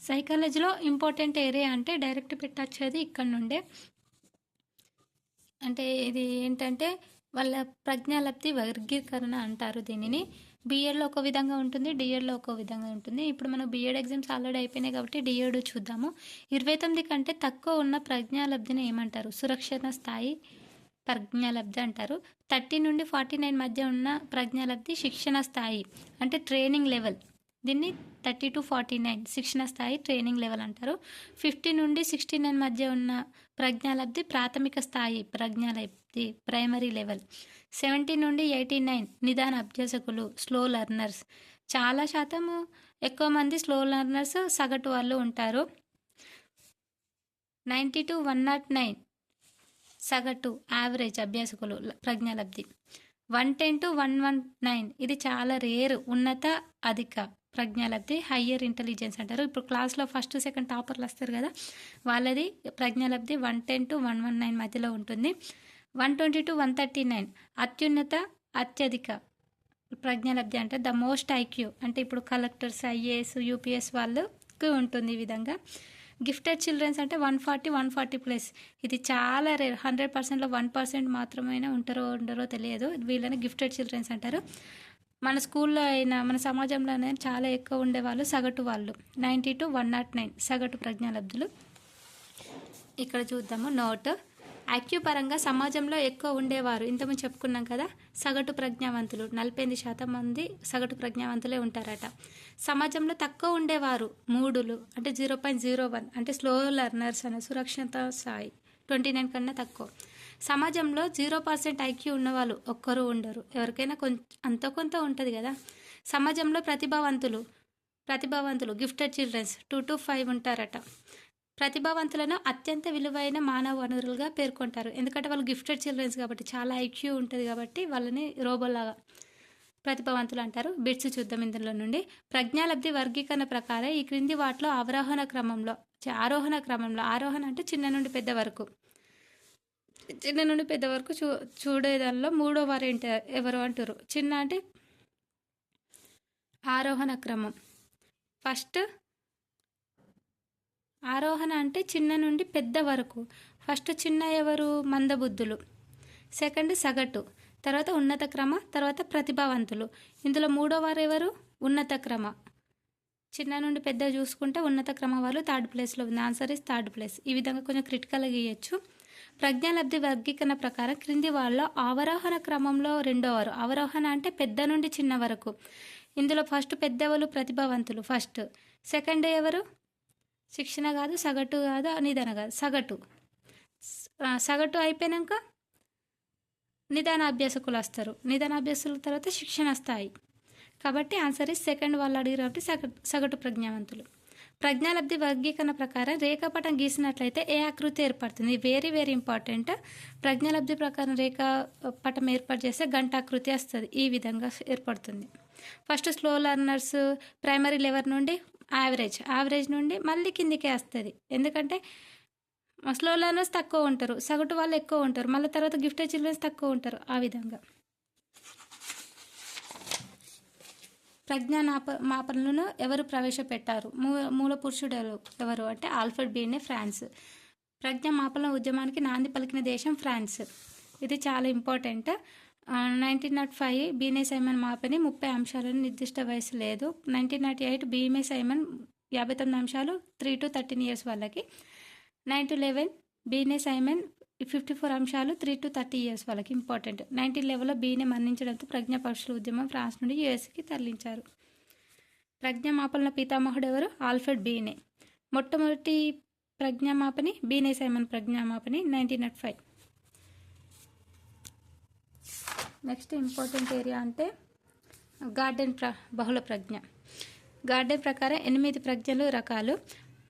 సైకాలజీలో important area అంటే direct పెట్టొచ్చేది ఇక్కడ నుండే. అంటే ఇది ఏంటంటే వాళ్ళ ప్రజ్ఞాలబ్ధి వర్గీకరణ అంటారు దీనిని. బీఎడ్లో ఒక విధంగా ఉంటుంది, డిఎడ్లో ఒక విధంగా ఉంటుంది. ఇప్పుడు మనం బీఎడ్ ఎగ్జామ్స్ ఆల్రెడీ అయిపోయినాయి కాబట్టి డిఎడ్ చూద్దాము. 29 కంటే తక్కువ ఉన్న ప్రజ్ఞాలబ్ధిని ఏమంటారు? సురక్షణ స్థాయి ప్రజ్ఞాలబ్ధి అంటారు. 30 నుండి 49 మధ్య ఉన్న ప్రజ్ఞాలబ్ధి శిక్షణ స్థాయి అంటే ట్రైనింగ్ లెవెల్. దీన్ని 30 to 49 శిక్షణ స్థాయి ట్రైనింగ్ లెవెల్ అంటారు. 50 నుండి 69 మధ్య ఉన్న ప్రజ్ఞాలబ్ధి ప్రాథమిక స్థాయి ప్రజ్ఞాలబ్ధి ప్రైమరీ లెవెల్. 70 నుండి 89 నిదాన అభ్యాసకులు స్లో లెర్నర్స్. చాలా శాతం ఎక్కువ మంది స్లో లెర్నర్స్ సగటు వాళ్ళు ఉంటారు. 90 to 109 సగటు యావరేజ్ అభ్యాసకులు ప్రజ్ఞాలబ్ధి. 110 to 119 ఇది చాలా రేరు ఉన్నత అధిక ప్రజ్ఞాలబ్ధి హయ్యర్ ఇంటెలిజెన్స్ అంటారు. ఇప్పుడు క్లాస్లో ఫస్ట్ సెకండ్ టాపర్లు వస్తారు కదా, వాళ్ళది ప్రజ్ఞాలబ్ధి 110 to 119 మధ్యలో ఉంటుంది. 120 to 139 అత్యున్నత అత్యధిక ప్రజ్ఞాలబ్ధి అంటే ద మోస్ట్ ఐక్యూ అంటే ఇప్పుడు కలెక్టర్స్ ఐఏఎస్ యూపీఎస్ వాళ్ళకు ఉంటుంది. ఈ విధంగా గిఫ్టెడ్ చిల్డ్రన్స్ అంటే 140+ ఇది చాలా రేర్. 100%లో 1% మాత్రమే ఉండరో తెలియదు. వీళ్ళని గిఫ్టెడ్ చిల్డ్రన్స్ అంటారు. మన స్కూల్లో అయినా మన సమాజంలో అయినా చాలా ఎక్కువ ఉండేవాళ్ళు సగటు వాళ్ళు. 90 to 109 సగటు ప్రజ్ఞాలబ్ధులు. ఇక్కడ చూద్దాము నోట్. ఐక్యూ పరంగా సమాజంలో ఎక్కువ ఉండేవారు ఇంతకుముందు చెప్పుకున్నాం కదా, సగటు ప్రజ్ఞావంతులు 48% మంది సగటు ప్రజ్ఞావంతులే ఉంటారట. సమాజంలో తక్కువ ఉండేవారు మూడులు అంటే 0.01 అంటే స్లో లెర్నర్స్ అనే సురక్షిత స్థాయి 29 కన్నా తక్కువ. సమాజంలో 0% ఐక్యూ ఉన్నవాళ్ళు ఒక్కరు ఉండరు, ఎవరికైనా అంత కొంత ఉంటుంది కదా. సమాజంలో ప్రతిభావంతులు గిఫ్టెడ్ చిల్డ్రన్స్ 2 to 5 ఉంటారట. ప్రతిభావంతులను అత్యంత విలువైన మానవ వనరులుగా పేర్కొంటారు. ఎందుకంటే వాళ్ళు గిఫ్టెడ్ చిల్డ్రన్స్ కాబట్టి చాలా ఐక్యూ ఉంటుంది కాబట్టి వాళ్ళని రోబోలాగా ప్రతిభావంతులు అంటారు. బిట్స్ చూద్దాం ఇందులో నుండి. ప్రజ్ఞాలబ్ధి వర్గీకరణ ప్రకారం ఈ క్రింది వాటిలో ఆరోహణ క్రమంలో ఆరోహణ అంటే చిన్న నుండి పెద్ద వరకు చూడేదానిలో మూడో వారు ఎవరు అంటారు? చిన్న అంటే ఆరోహణ క్రమం. ఫస్ట్ ఆరోహణ అంటే చిన్న నుండి పెద్ద వరకు. ఫస్ట్ చిన్న ఎవరు? మందబుద్ధులు. సెకండ్ సగటు, తర్వాత ఉన్నత క్రమ, తర్వాత ప్రతిభావంతులు. ఇందులో మూడో వారు ఎవరు? ఉన్నత క్రమ. చిన్న నుండి పెద్ద చూసుకుంటే ఉన్నత క్రమ వాళ్ళు 3rd ప్లేస్లో ఉంది. Answer is 3rd place. ఈ విధంగా కొంచెం క్రిటికల్గా గీయచ్చు. ప్రజ్ఞాలబ్ధి వర్గీకరణ ప్రకారం క్రింది వాళ్ళలో అవరోహణ క్రమంలో రెండో వారు. అవరోహణ అంటే పెద్ద నుండి చిన్న వరకు. ఇందులో ఫస్ట్ పెద్దవాళ్ళు ప్రతిభావంతులు ఫస్ట్. సెకండ్ ఎవరు? శిక్షణ కాదు, సగటు కాదు, నిదాన కాదు, సగటు అయిపోయాక నిదాన అభ్యాసకులు వస్తారు. నిదాన అభ్యాసుల తర్వాత శిక్షణ స్థాయి. కాబట్టి ఆన్సర్ ఇస్ సెకండ్ వాళ్ళు అడిగారు కాబట్టి సగటు ప్రజ్ఞావంతులు. ప్రజ్ఞాలబ్ధి వర్గీకరణ ప్రకారం రేఖాపటం గీసినట్లయితే ఏ ఆకృతి ఏర్పడుతుంది? Very very important. ప్రజ్ఞాలబ్ధి ప్రకారం రేఖాపటం ఏర్పాటు చేస్తే గంటాకృతి వస్తుంది. ఈ విధంగా ఏర్పడుతుంది. First slow learners primary level నుండి యావరేజ్ నుండి మళ్ళీ కిందికే వస్తుంది. ఎందుకంటే స్లో లెర్నర్స్ తక్కువ ఉంటారు, సగటు వాళ్ళు ఎక్కువ ఉంటారు, మళ్ళీ తర్వాత గిఫ్టెడ్ చిల్డ్రన్స్ తక్కువ ఉంటారు. ఆ విధంగా మాపనలను ఎవరు ప్రవేశపెట్టారు? మూల పురుషుడు ఎవరు అంటే ఆల్ఫ్రెడ్ బీనే ఫ్రాన్స్. ప్రజ్ఞా మాపన ఉద్యమానికి నాంది పలికిన దేశం ఫ్రాన్స్. ఇది చాలా ఇంపార్టెంట్. 1905 బీనే సైమన్ మాపని 30 అంశాలను నిర్దిష్ట వయసు లేదు. 1908 బీమే సైమన్ 59 అంశాలు 3 to 13 years వాళ్ళకి. 1911 బీనే సైమన్ 54 అంశాలు 3 to 30 years వాళ్ళకి. ఇంపార్టెంట్. 1911లో బీనే మరణించడంతో ప్రజ్ఞా పక్షుల ఉద్యమం ఫ్రాన్స్ నుండి యుఎస్కి తరలించారు. ప్రజ్ఞామాపనల పితామహుడు ఎవరు? ఆల్ఫ్రెడ్ బీనే. మొట్టమొదటి ప్రజ్ఞామాపని బీనే సైమన్ ప్రజ్ఞామాపని 1905. నెక్స్ట్ ఇంపార్టెంట్ ఏరియా అంటే గార్డెన్ బహుళ ప్రజ్ఞ. గార్డెన్ ప్రకారం 8 ప్రజ్ఞలు రకాలు.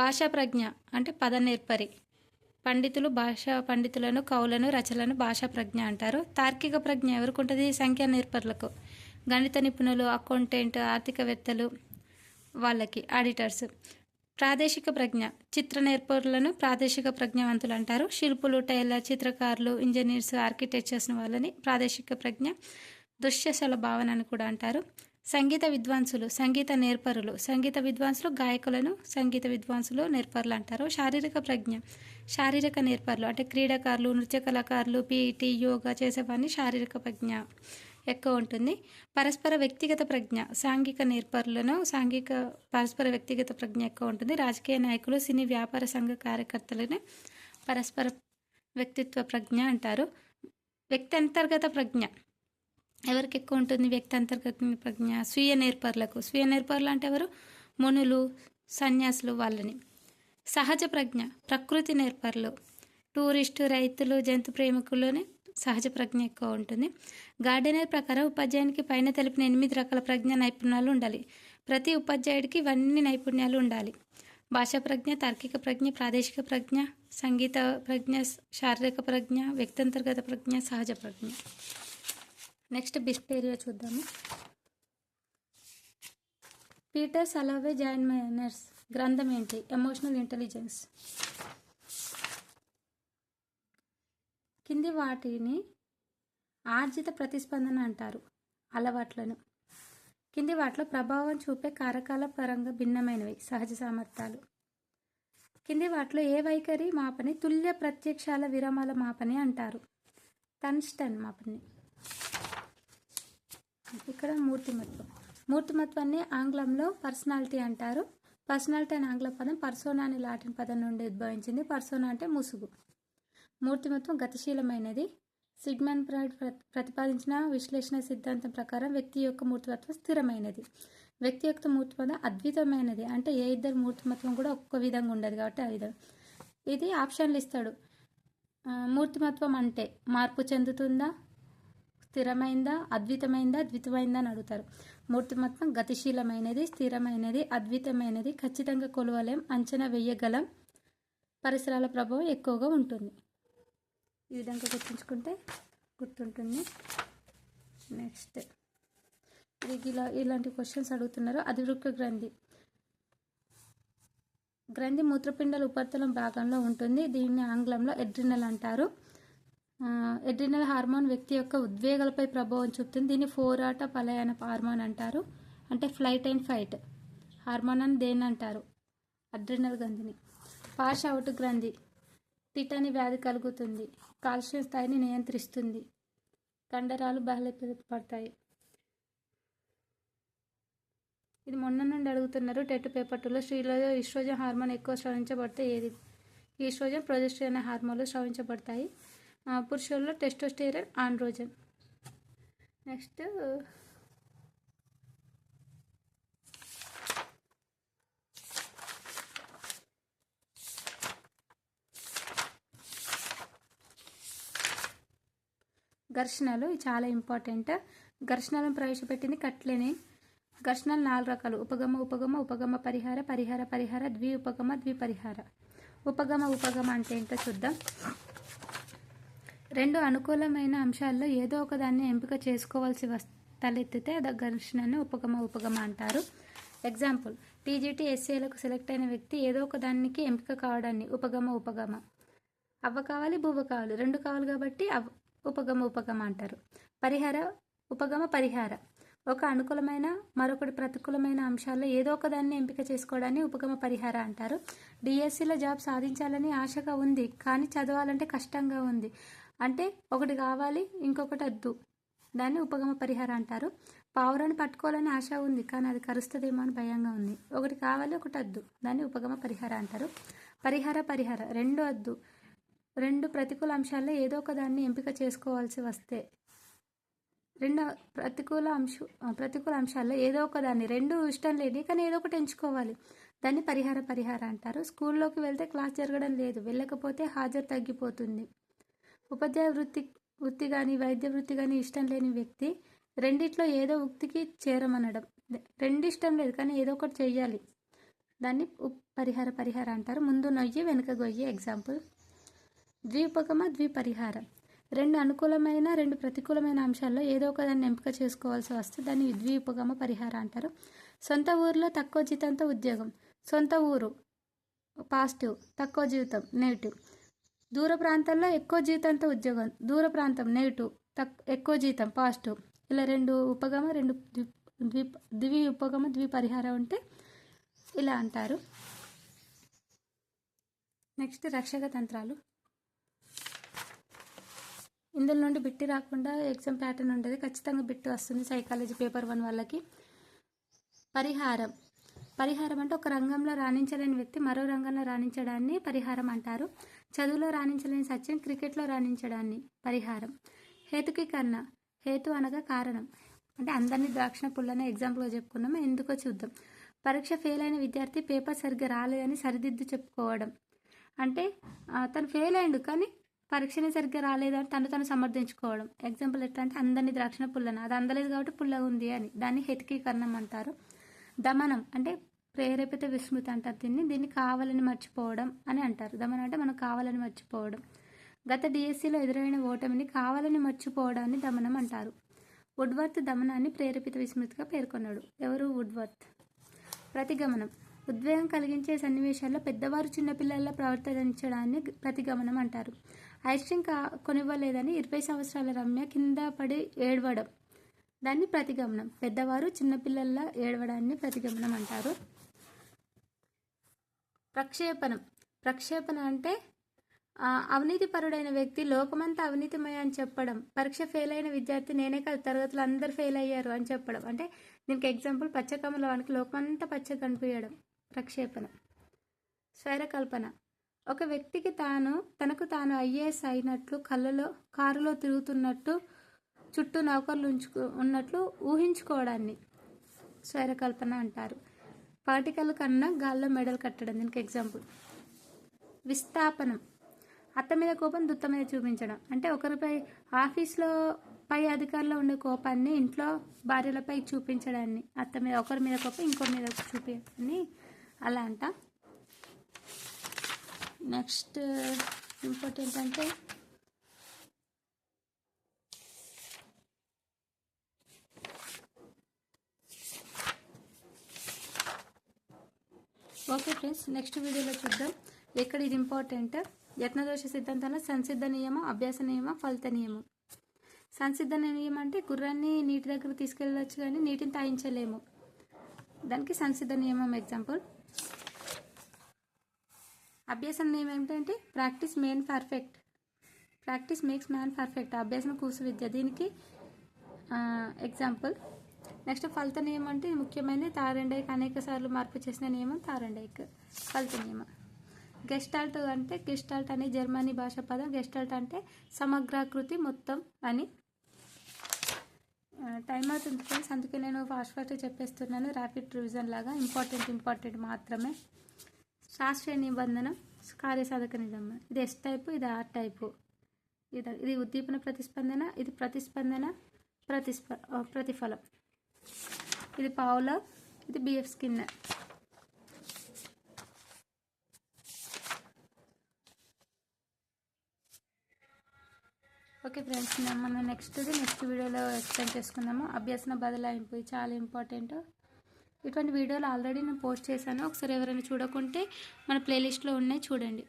భాషా ప్రజ్ఞ అంటే పద నేర్పరి. భాషా పండితులను, కవులను, రచనలను భాషా ప్రజ్ఞ అంటారు. తార్కిక ప్రజ్ఞ ఎవరికి ఉంటుంది? సంఖ్యా నేర్పరులకు. గణిత నిపుణులు, అకౌంటెంట్, ఆర్థికవేత్తలు వాళ్ళకి ఆడిటర్స్. ప్రాదేశిక ప్రజ్ఞ చిత్ర నేర్పరులను ప్రాదేశిక ప్రజ్ఞావంతులు అంటారు. శిల్పులు, టైలర్, చిత్రకారులు, ఇంజనీర్స్, ఆర్కిటెక్చర్స్ వాళ్ళని ప్రాదేశిక ప్రజ్ఞ. దృశ్యశల భావన అని కూడా అంటారు. సంగీత విద్వాంసులు, సంగీత నేర్పరులు. సంగీత విద్వాంసులు గాయకులను సంగీత విద్వాంసులు, నేర్పరులు అంటారు. శారీరక ప్రజ్ఞ, శారీరక నేర్పరులు అంటే క్రీడాకారులు, నృత్య కళాకారులు, పీఈటీ, యోగా చేసేవాడిని శారీరక ప్రజ్ఞ ఎక్కువ ఉంటుంది. పరస్పర వ్యక్తిగత ప్రజ్ఞ, సాంఘిక నేర్పరులను పరస్పర వ్యక్తిగత ప్రజ్ఞ ఎక్కువ ఉంటుంది. రాజకీయ నాయకులు, సినీ వ్యాపార సంఘ కార్యకర్తలను పరస్పర వ్యక్తిత్వ ప్రజ్ఞ అంటారు. వ్యక్తి అంతర్గత ప్రజ్ఞ ఎవరికి ఎక్కువ ఉంటుంది? వ్యక్తి అంతర్గత ప్రజ్ఞ స్వీయ నేర్పరులకు. స్వీయ నేర్పరులు అంటే ఎవరు? మునులు, సన్యాసులు వాళ్ళని. సహజ ప్రజ్ఞ ప్రకృతి నేర్పరులు, టూరిస్టు, రైతులు, జంతు ప్రేమికుల్లోనే సహజ ప్రజ్ఞ ఎక్కువ ఉంటుంది. గార్డెనర్ ప్రకారం ఉపాధ్యాయునికి పైన తెలిపిన 8 రకాల ప్రజ్ఞ నైపుణ్యాలు ఉండాలి. ప్రతి ఉపాధ్యాయుడికి ఇవన్నీ నైపుణ్యాలు ఉండాలి. భాషా ప్రజ్ఞ, తార్కిక ప్రజ్ఞ, ప్రాదేశిక ప్రజ్ఞ, సంగీత ప్రజ్ఞ, శారీరక ప్రజ్ఞ, వ్యక్తంతర్గత ప్రజ్ఞ, సహజ ప్రజ్ఞ. నెక్స్ట్ బిస్పేరియా చూద్దాము. పీటర్ సలవే జాయిన్ మైనర్స్ గ్రంథం ఏంటి? Emotional intelligence. కింది వాటిని ఆర్జిత ప్రతిస్పందన అంటారు. అలవాట్లను. కింది వాటిలో ప్రభావం చూపే కారకాల పరంగా భిన్నమైనవి సహజ సామర్థ్యాలు. కింది వాటిలో ఏ వైఖరి మాపని తుల్య ప్రత్యక్షాల విరామాల మాపని అంటారు? టన్స్టన్ మాపని. ఇక్కడ మూర్తిమత్వం. మూర్తిమత్వాన్ని ఆంగ్లంలో పర్సనాలిటీ అంటారు. పర్సనాలిటీ అనే ఆంగ్ల పదం పర్సోనా అనే లాటిన్ పదం నుండి ఉద్భవించింది. పర్సోనా అంటే ముసుగు. మూర్తిమత్వం గతిశీలమైనది. సిగ్మండ్ ఫ్రాయిడ్ ప్రతిపాదించిన విశ్లేషణ సిద్ధాంతం ప్రకారం వ్యక్తి యొక్క మూర్తిమత్వం స్థిరమైనది. వ్యక్తి యొక్క మూర్తిమత్వం అద్వితమైనది. అంటే ఏ ఇద్దరు మూర్తిమత్వం కూడా ఒక్క విధంగా ఉండదు కాబట్టి ఆ విధంగా. ఇది ఆప్షన్లు ఇస్తాడు. మూర్తిమత్వం అంటే మార్పు చెందుతుందా, స్థిరమైందా, అద్వితమైందా, ద్వితమైందా అని అడుగుతారు. మూర్తిమత్వం గతిశీలమైనది, స్థిరమైనది, అద్వితమైనది, ఖచ్చితంగా కొలవలేం, అంచనా వేయగలం, పరిసరాల ప్రభావం ఎక్కువగా ఉంటుంది. ఈ విధంగా గుర్తుంచుకుంటే గుర్తుంటుంది. నెక్స్ట్ ఇలాంటి క్వశ్చన్స్ అడుగుతున్నారు. అధివృక్క గ్రంథి మూత్రపిండాల ఉపరితలం భాగంలో ఉంటుంది. దీన్ని ఆంగ్లంలో ఎడ్రినల్ అంటారు. ఎడ్రినల్ హార్మోన్ వ్యక్తి యొక్క ఉద్వేగాలపై ప్రభావం చూపుతుంది. దీన్ని పోరాట పలాయన హార్మోన్ అంటారు. అంటే ఫ్లైట్ అండ్ ఫైట్ హార్మోన్ అని దేన్ని అంటారు? అడ్రినల్ గ్రంథిని. పాష్ అవుట్ గ్రంథి టిటాని వ్యాధి కలుగుతుంది. కాల్షియం స్థాయిని నియంత్రిస్తుంది. కండరాలు బలపడతాయి. ఇది మొన్న నుండి అడుగుతున్నారు. టెట్ పేపర్ 2లో స్త్రీలో ఈస్ట్రోజన్ హార్మోన్ ఎక్కువ స్రవించబడితే ఏది? ఈస్ట్రోజన్, ప్రొజెస్టెరాన్ అనే హార్మోన్లు స్రవించబడతాయి. పురుషుల్లో టెస్టోస్టెరాన్, ఆండ్రోజన్. నెక్స్ట్ ఘర్షణలు చాలా ఇంపార్టెంట్. ఘర్షణలను ప్రవేశపెట్టింది కట్లెని. ఘర్షణలు 4 రకాలు: ఉపగమ, పరిహార, ద్విపరిహార. ఉపగమ అంటే ఏంటో చూద్దాం. 2 అనుకూలమైన అంశాల్లో ఏదో ఒక దాన్ని ఎంపిక చేసుకోవాల్సి తలెత్తితే అది ఘర్షణను ఉపగమ అంటారు. ఎగ్జాంపుల్, టీజీటీ ఎస్ఏలకు సెలెక్ట్ అయిన వ్యక్తి ఏదో ఒక దానికి ఎంపిక కావడాన్ని ఉపగమ. అవ్వ కావాలి, బువ్వ కావాలి, 2 కావాలి కాబట్టి ఉపగమ అంటారు. పరిహార ఒక అనుకూలమైన మరొకటి ప్రతికూలమైన అంశాల్లో ఏదో ఒక దాన్ని ఎంపిక చేసుకోవడాన్ని ఉపగమ పరిహార అంటారు. డిఎస్సిలో జాబ్ సాధించాలని ఆశగా ఉంది కానీ చదవాలంటే కష్టంగా ఉంది అంటే ఒకటి కావాలి ఇంకొకటి వద్దు, దాన్ని ఉపగమ పరిహార అంటారు. పావురాన్ని పట్టుకోవాలని ఆశ ఉంది కానీ అది కరుస్తుందేమో అని భయంగా ఉంది, ఒకటి కావాలి ఒకటి వద్దు, దాన్ని ఉపగమ పరిహార అంటారు. పరిహార 2 వద్దు, 2 ప్రతికూల అంశాల్లో ఏదో ఒక దాన్ని ఎంపిక చేసుకోవాల్సి వస్తే 2 ప్రతికూల అంశాల్లో ఏదో ఒక దాన్ని 2 ఇష్టం లేని కానీ ఏదో ఒకటి ఎంచుకోవాలి, దాన్ని పరిహార అంటారు. స్కూల్లోకి వెళ్తే క్లాస్ జరగడం లేదు, వెళ్ళకపోతే హాజరు తగ్గిపోతుంది. ఉపాధ్యాయ వృత్తి కానీ వైద్య వృత్తి కానీ ఇష్టం లేని వ్యక్తి రెండిట్లో ఏదో వృత్తికి చేరమనడం, 2 ఇష్టం లేదు కానీ ఏదో ఒకటి చెయ్యాలి, దాన్ని పరిహార అంటారు. ముందు నొయ్యి వెనుక గొయ్యి. ఎగ్జాంపుల్, ద్విపరిహార 2 అనుకూలమైన 2 ప్రతికూలమైన అంశాల్లో ఏదో ఒక దాన్ని ఎంపిక చేసుకోవాల్సి వస్తే దాన్ని ద్విపగమ పరిహార అంటారు. సొంత ఊరిలో తక్కువ జీతంతో ఉద్యోగం. సొంత ఊరు పాజిటివ్, తక్కువ జీతం నెగిటివ్. దూర ప్రాంతాల్లో ఎక్కువ జీతంతో ఉద్యోగం, దూర ప్రాంతం నెగిటివ్, ఎక్కువ జీతం పాజిటివ్. ఇలా 2 ఉపగమ 2 ద్వి ఉపగమ ద్విపరిహారం ఉంటే ఇలా అంటారు. నెక్స్ట్ రక్షక తంత్రాలు. ఇందులో నుండి బిట్టి రాకుండా ఎగ్జామ్ ప్యాటర్న్ ఉంటుంది, ఖచ్చితంగా బిట్టి వస్తుంది సైకాలజీ పేపర్ 1 వాళ్ళకి. పరిహారం అంటే ఒక రంగంలో రాణించలేని వ్యక్తి మరో రంగంలో రాణించడాన్ని పరిహారం అంటారు. చదువులో రాణించలేని సచిన్ క్రికెట్లో రాణించడాన్ని పరిహారం. హేతుకీకరణ, హేతు అనగా కారణం, అంటే అందరినీ ద్రాక్ష పుల్లనే ఎగ్జాంపుల్గా చెప్పుకున్నాము, ఎందుకో చూద్దాం. పరీక్ష ఫెయిల్ అయిన విద్యార్థి పేపర్ సరిగ్గా రాలేదని సరిదిద్దు చెప్పుకోవడం, అంటే తను ఫెయిల్ అయ్యిండు కానీ పరీక్షనే సరిగ్గా రాలేదని తను సమర్థించుకోవడం. ఎగ్జాంపుల్ ఎట్లా అంటే అందరినీ ద్రాక్ష పుల్లన, అది అందలేదు కాబట్టి పుల్లగా ఉంది అని, దాన్ని హేతుకీకరణం అంటారు. దమనం అంటే ప్రేరేపిత విస్మృతి అంటారు దీన్ని కావాలని మర్చిపోవడం అని అంటారు. దమనం అంటే మనం కావాలని మర్చిపోవడం. గత డిఎస్సిలో ఎదురైన ఓటమిని కావాలని మర్చిపోవడాన్ని దమనం అంటారు. వుడ్వర్త్ దమనాన్ని ప్రేరేపిత విస్మృతిగా పేర్కొన్నాడు. ఎవరు? వుడ్వర్త్. ప్రతిగమనం, ఉద్వేగం కలిగించే సన్నివేశాల్లో పెద్దవారు చిన్నపిల్లల ప్రవర్తించడాన్ని ప్రతిగమనం అంటారు. ఐస్ క్రీమ్ కొనివ్వలేదని 20 సంవత్సరాల రమ్య కింద పడి ఏడవడం, దాన్ని ప్రతిగమనం. పెద్దవారు చిన్నపిల్లల ఏడవడాన్ని ప్రతిగమనం అంటారు. ప్రక్షేపణ అంటే అవినీతిపరుడైన వ్యక్తి లోకమంతా అవినీతిమయ అని చెప్పడం. పరీక్ష ఫెయిల్ అయిన విద్యార్థి నేనే కాదు తరగతులు అందరు ఫెయిల్ అయ్యారు అని చెప్పడం. అంటే దీనికి ఎగ్జాంపుల్ పచ్చకమల వానికి లోకమంతా పచ్చ కనిపించడం ప్రక్షేపణ. స్వైరకల్పన, ఒక వ్యక్తికి తనకు తాను ఐఏఎస్ అయినట్లు కారులో తిరుగుతున్నట్టు చుట్టూ నౌకర్లు ఉన్నట్లు ఊహించుకోవడాన్ని స్వైరకల్పన అంటారు. పార్టికల్ కన్నా గాల్లో మెడల్ కట్టడం, దీనికి ఎగ్జాంపుల్. విస్థాపనం, అత్త మీద కోపం దుత్త మీద చూపించడం, అంటే ఒకరిపై ఆఫీస్లో పై అధికారులు ఉండే కోపాన్ని ఇంట్లో భార్యలపై చూపించడాన్ని, ఒకరి మీద కోపం ఇంకొకరి మీద చూపించడాన్ని అలా అంట. నెక్స్ట్ ఇంపార్టెంట్ అంటే ఓకే ఫ్రెండ్స్, నెక్స్ట్ వీడియోలో చూద్దాం. ఎక్కడ ఇది ఇంపార్టెంట్. యత్నదోష సిద్ధాంతంలో సంసిద్ధ నియమం, అభ్యాస నియమం, ఫలిత నియమం. సంసిద్ధ నియమం అంటే గుర్రాన్ని నీటి దగ్గర తీసుకెళ్ళవచ్చు కానీ నీటిని తాయించలేము, దానికి సంసిద్ధ నియమం ఎగ్జాంపుల్. అభ్యాస నియమం ఏంటంటే ప్రాక్టీస్ మేక్స్ మ్యాన్ పర్ఫెక్ట్, అభ్యాసం కూసు విద్య, దీనికి ఎగ్జాంపుల్. నెక్స్ట్ ఫలిత నియమం అంటే ముఖ్యమైనది, తారండైక్ అనేక సార్లు మార్పు చేసిన నియమం తారండైక్ ఫలిత నియమం. గెస్టాల్ట్ అనే జర్మనీ భాష పదం. గెస్టాల్ట్ అంటే సమగ్రాకృతి, మొత్తం అని. టైం అవుతుంది ఫ్రెండ్స్, అందుకే నేను ఫాస్ట్ చెప్పేస్తున్నాను, ర్యాపిడ్ రివిజన్ లాగా. ఇంపార్టెంట్ మాత్రమే. శాస్త్రీయ నిబంధన, కార్యసాధక నిబంధన, ఇది ఎస్ టైపు, ఇది ఆర్ టైపు. ఇది ఉద్దీపన ప్రతిస్పందన, ఇది ప్రతిస్పందన ప్రతిఫలం. ఇది పావులర్, ఇది బిఎఫ్ స్కిన్నర్. ఓకే ఫ్రెండ్స్, మనం నెక్స్ట్ వీడియోలో ఎక్స్ప్లెయిన్ చేసుకుందాము. అభ్యసన బదలాయింపు చాలా ఇంపార్టెంట్. ఇటువంటి వీడియోలు ఆల్రెడీ నేను పోస్ట్ చేశాను, ఒకసారి ఎవరైనా చూడకుంటే మన ప్లేలిస్ట్లో ఉన్నాయి, చూడండి.